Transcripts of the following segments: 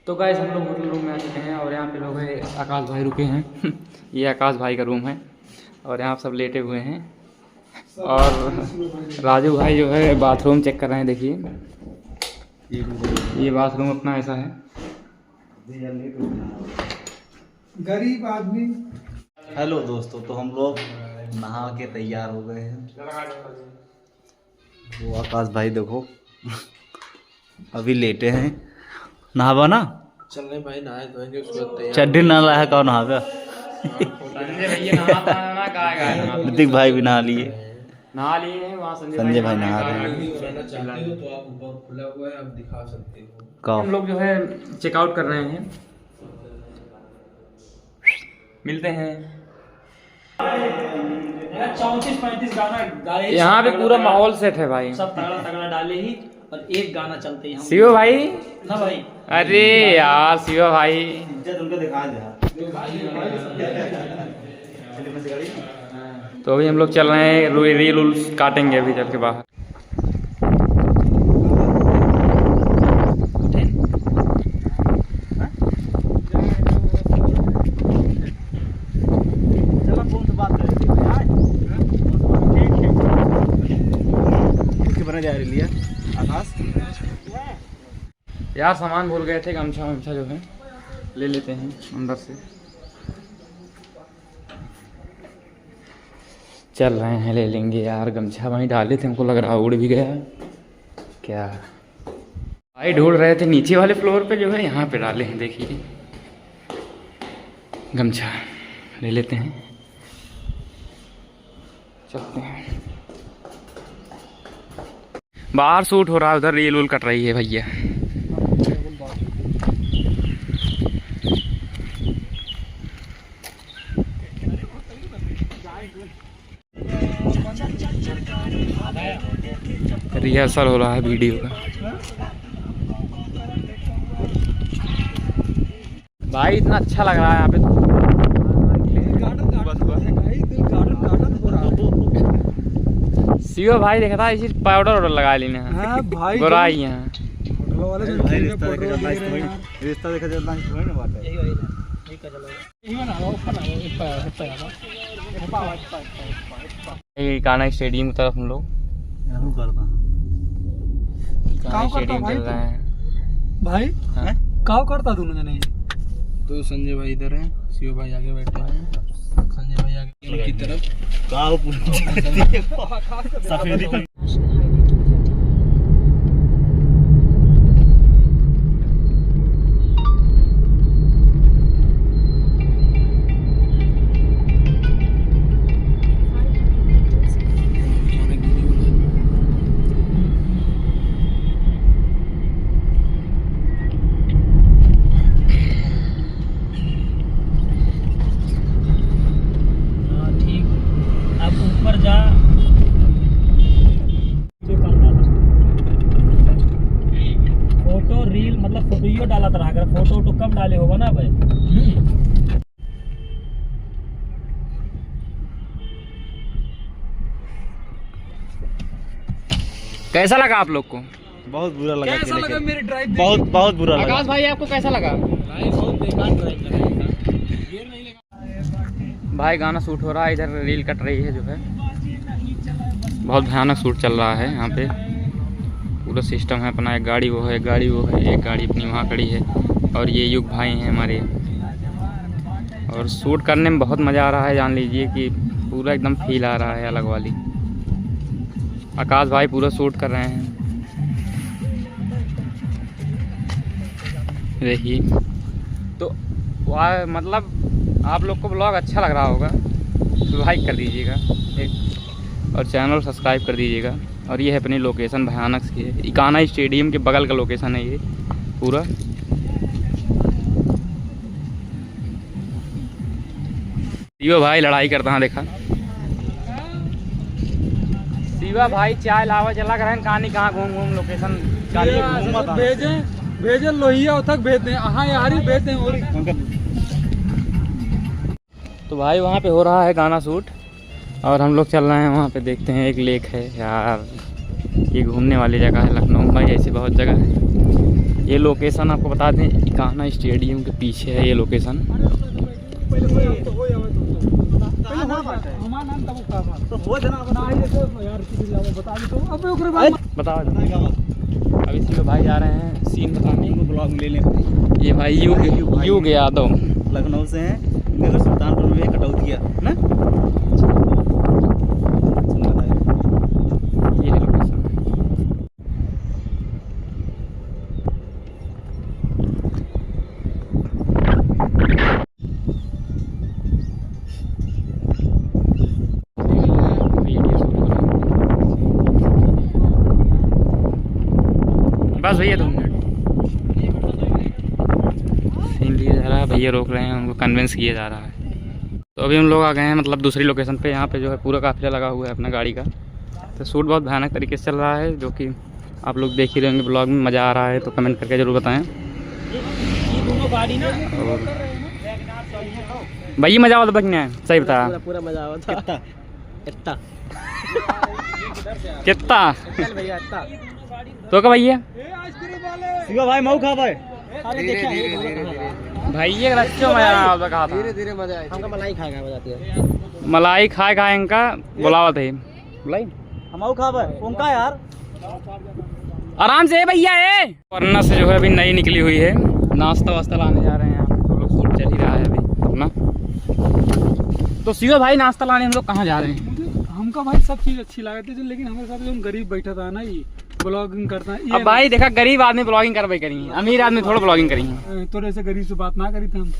तो गाइस हम लोग होटल रूम में आ चुके हैं और यहाँ पे लोग हैं, आकाश भाई रुके हैं ये आकाश भाई का रूम है और यहाँ सब लेटे हुए हैं और राजू भाई जो है बाथरूम चेक कर रहे हैं। देखिए ये बाथरूम अपना ऐसा है। गरीब आदमी। हेलो दोस्तों, तो हम लोग नहा के तैयार हो गए हैं। वो आकाश भाई देखो अभी लेटे हैं। नहावा ना चलने भाई नहाए धोएंगे उसके बाद तैयार। चड्डी ना लाया कौन नहागा। ऋतिक भाई भी नहा लिए हैं वहाँ। संजय भाई नहा रहे हैं। चाहते हो तो आप ऊपर खुला हुआ है, आप दिखा सकते हो। हम लोग जो है चेकआउट कर रहे हैं, मिलते हैं। 34-35 गाना गाए यहाँ पे पूरा माहौल सेट है भाई, सब तगड़ा तगड़ा डाले ही और एक गाना चलते हैं। शिव भाई ना भाई, अरे यार शिव भाई इज्जत उनको दिखा दे। तो अभी हम लोग चल रहे हैं, रील उल्स काटेंगे अभी चल के बाहर। यार सामान भूल गए थे, गमछा वमछा जो है ले लेते हैं अंदर से। चल रहे हैं, ले लेंगे यार। गमछा वहीं डाले थे, हमको लग रहा उड़ भी गया क्या। भाई ढूंढ रहे थे नीचे वाले फ्लोर पे, जो है यहाँ पे डाले हैं। देखिए गमछा ले लेते हैं, चलते हैं। बाहर शूट हो रहा है, उधर रील उल कट रही है भैया। रिहर्सल हो रहा है वीडियो का। भाई इतना अच्छा लग रहा है यहाँ पे। शिव भाई देखा था इसी पाउडर वाउडर लगा लेने भाई गोराई यहाँ। रिश्ता देखा जाता है। कान्हा स्टेडियम की तरफ हम लोग स्टेडियम चल रहे हैं भाई। हाँ? काव करता दोनों जने। तो संजय भाई इधर हैं, शिव भाई आगे बैठे हैं, संजय भाई आगे की तरफ सफेदी। फोटो रील मतलब फोटो डाला था, अगर फोटो तो कम डाले होगा ना भाई। कैसा लगा आप लोग को? बहुत बुरा लगा। कैसा लगा मेरी ड्राइव? बहुत बुरा लगा। आकाश भाई आपको कैसा लगा? बहुत बेकार ड्राइव लगा। भाई गाना शूट हो रहा है, इधर रील कट रही है जो है। बहुत भयानक शूट चल रहा है यहाँ पे। पूरा सिस्टम है अपना, एक गाड़ी वो है, एक गाड़ी वो है, एक गाड़ी अपनी वहाँ खड़ी है और ये युग भाई हैं हमारे। और शूट करने में बहुत मज़ा आ रहा है, जान लीजिए कि पूरा एकदम फील आ रहा है अलग वाली। आकाश भाई पूरा शूट कर रहे हैं, देखिए। तो मतलब आप लोग को ब्लॉग अच्छा लग रहा होगा तो लाइक कर दीजिएगा और चैनल सब्सक्राइब कर दीजिएगा। और ये है अपनी लोकेशन भयानक सी है, कान्हा स्टेडियम के बगल का लोकेशन है ये पूरा। शिवा भाई लड़ाई करता है, देखा शिवा भाई चाय लावा चला कर कहानी कहाँ घूम घूम लोकेशन भेजे लोहिया तक भेज दें, यारी भेज दें। और तो भाई वहाँ पे हो रहा है गाना शूट और हम लोग चल रहे हैं वहाँ पे। देखते हैं, एक लेक है यार, ये घूमने वाली जगह है। लखनऊ में ऐसी बहुत जगह है। ये लोकेशन आपको बता दें, इकाना स्टेडियम के पीछे है ये लोकेशन। बताओ अभी सीधे भाई जा रहे हैं सीन बताने, ब्लॉग ले लें। ये भाई युग यादव लखनऊ से हैं, नगर सुल्तानपुर में कटौतिया ना। ये है लोकेशन। बस भैया 2 मिनट सीन लिया जा रहा है, भैया रोक रहे हैं, उनको कन्विंस किया जा रहा है। तो अभी हम लोग आ गए हैं मतलब दूसरी लोकेशन पे। यहाँ पे जो है पूरा काफिला लगा हुआ है अपना गाड़ी का। तो शूट बहुत भयानक तरीके से चल रहा है, जो कि आप लोग देख ही रहेंगे ब्लॉग में। मज़ा आ रहा है तो कमेंट करके ज़रूर बताएं। ये दोनों गाड़ी ना भैया मज़ा आवत बकने है, सही बताया। पूरा मजा आवा था। इतना कितना भैया इतना तो क्या भैया शिवा भाई मऊ खा भाई। अरे देखिए भैया रच्चो मजा आवत कहा था। धीरे मजा आए। हमका मलाई खाएगा मजा आती है। मलाई खाए इनका बुलावत है। बुलाई मऊ खा भाई उनका यार आराम से भैया है। वरना से जो है अभी नई निकली हुई है, नाश्ता वास्ता लाने जा रहे हैं यहाँ पे। तो लोग शूट चल ही रहा है अभी अपना। तो शिवा भाई नाश्ता लाने हम लोग कहाँ जा रहे हैं? हमका भाई सब चीज अच्छी लगती है, लेकिन हमारे साथ जो गरीब बैठा था ना, ये ब्लॉगिंग करता है। अब भाई देखा गरीब आदमी ब्लॉगिंग करवाई करेंगे, अमीर आदमी थोड़ा ब्लॉगिंग करेंगे। तो ऐसे गरीब से बात ना करी था हम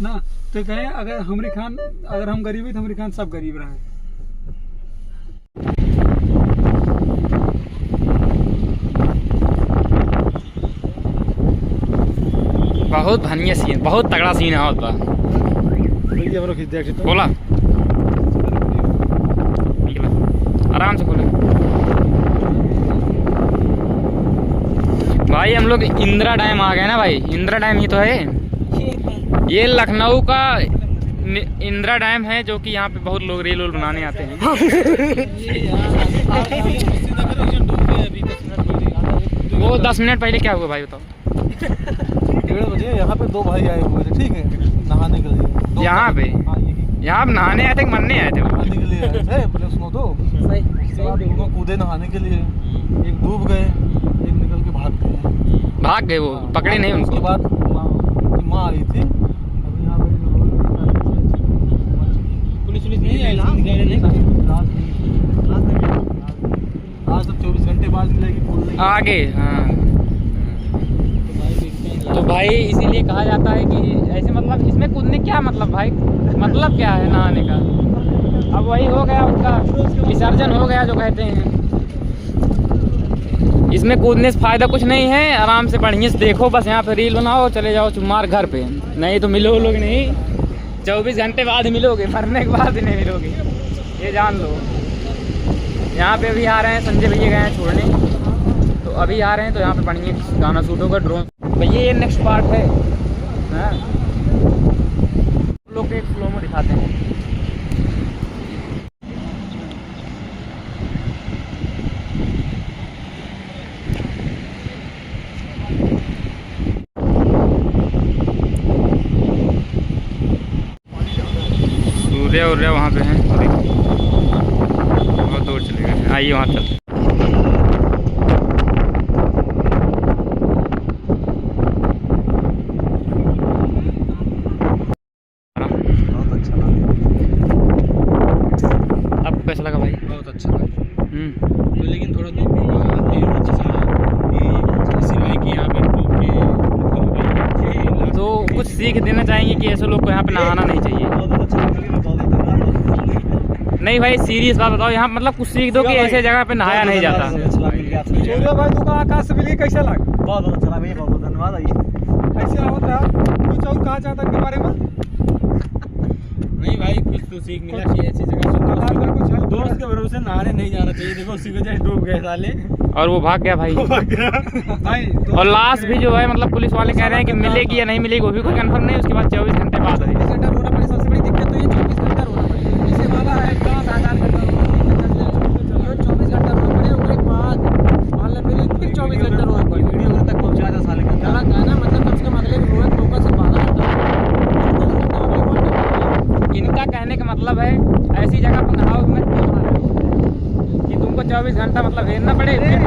ना। तो कहे अगर हमरी खान, अगर हम गरीब है तो हमरी खान सब गरीब रहे। बहुत भनिया सीन, बहुत तगड़ा सीन है। बोला आराम से खोले भाई। हम लोग इंदिरा डैम आ गए ना भाई। इंदिरा डैम ही तो है ये, लखनऊ का इंदिरा डैम है, जो कि यहाँ पे बहुत लोग रील बनाने आते हैं। वो 10 मिनट पहले क्या हुआ भाई बताओ? 1:30 बजे यहाँ पे 2 भाई आए हुए थे, ठीक है, नहाने के लिए। यहाँ पे यहाँ नहाने आए थे, मरने आए थे? नहाने के लिए आए थे। पहले सुनो तो, दोनों कूदे नहाने के लिए, एक डूब गए, एक निकल के भाग गए। वो पकड़े नहीं उनको। उसके बाद माँ आई थी। अभी यहाँ पुलिस नहीं आई, आज तक 24 घंटे बाद मिलेगी आगे। हाँ तो भाई इसीलिए कहा जाता है कि ऐसे मतलब इसमें कूदने क्या मतलब भाई, मतलब क्या है नहाने का? अब वही हो गया उनका विसर्जन हो गया जो कहते हैं। इसमें कूदने से फ़ायदा कुछ नहीं है। आराम से बढ़िया से देखो, बस यहाँ पे रील बनाओ, चले जाओ चुम्मार घर पे। नहीं तो मिलो लोग नहीं, 24 घंटे बाद मिलोगे, मरने के बाद नहीं मिलोगे, ये जान लो। यहाँ पे अभी आ रहे हैं, संजय भैया गए हैं छोड़ने, तो अभी आ रहे हैं। तो यहाँ पे बढ़िया गाना शूट होगा, ड्रोन भैया। ये नेक्स्ट पार्ट है हाँ? लोग एक फ्लो में दिखाते हैं। सूर्य उर्या वहाँ पे हैं, बहुत दूर चले गए। आइए वहाँ चल। आपको कैसा लगा भाई? बहुत अच्छा लगा। तो लेकिन थोड़ा दुख हुआ कि यहाँ पे तो कुछ सीख देना चाहेंगे कि ऐसे लोग को यहाँ पे नहाना नहीं चाहिए। नहीं भाई सीरियस बात बताओ, यहाँ मतलब कुछ सीख दो कि ऐसे जगह पे नहाया नहीं जाता। भाई तू आकाश से मिली कैसा लगा? बहुत अच्छा लगा भैया, बहुत धन्यवाद। ऐसे आवत रहा कुछ और कहा चाहता के बारे में? नहीं भाई कुछ तो सीख मिला कि ऐसी जगह दोस्त के भरोसे नहाने नहीं जाना चाहिए। देखो उसी वजह डूब गए साले और वो भाग गया भाई। भाई और लाश भी जो है मतलब पुलिस वाले कह रहे हैं कि मिलेगी या नहीं मिलेगी वो भी कोई कंफर्म नहीं। उसके बाद 24 घंटे बाद है। 24 घंटा रोना पड़े, सबसे बड़ी दिक्कत तो ये 24 घंटा रोना पड़े। जैसे वाला है 10-8 घंटा 24 घंटा रोना पड़े, उसके बाद मान लो फिर 24 घंटा रोना पड़े। वीडियो तक पहुंचा था साले का। घेरना पड़े फिर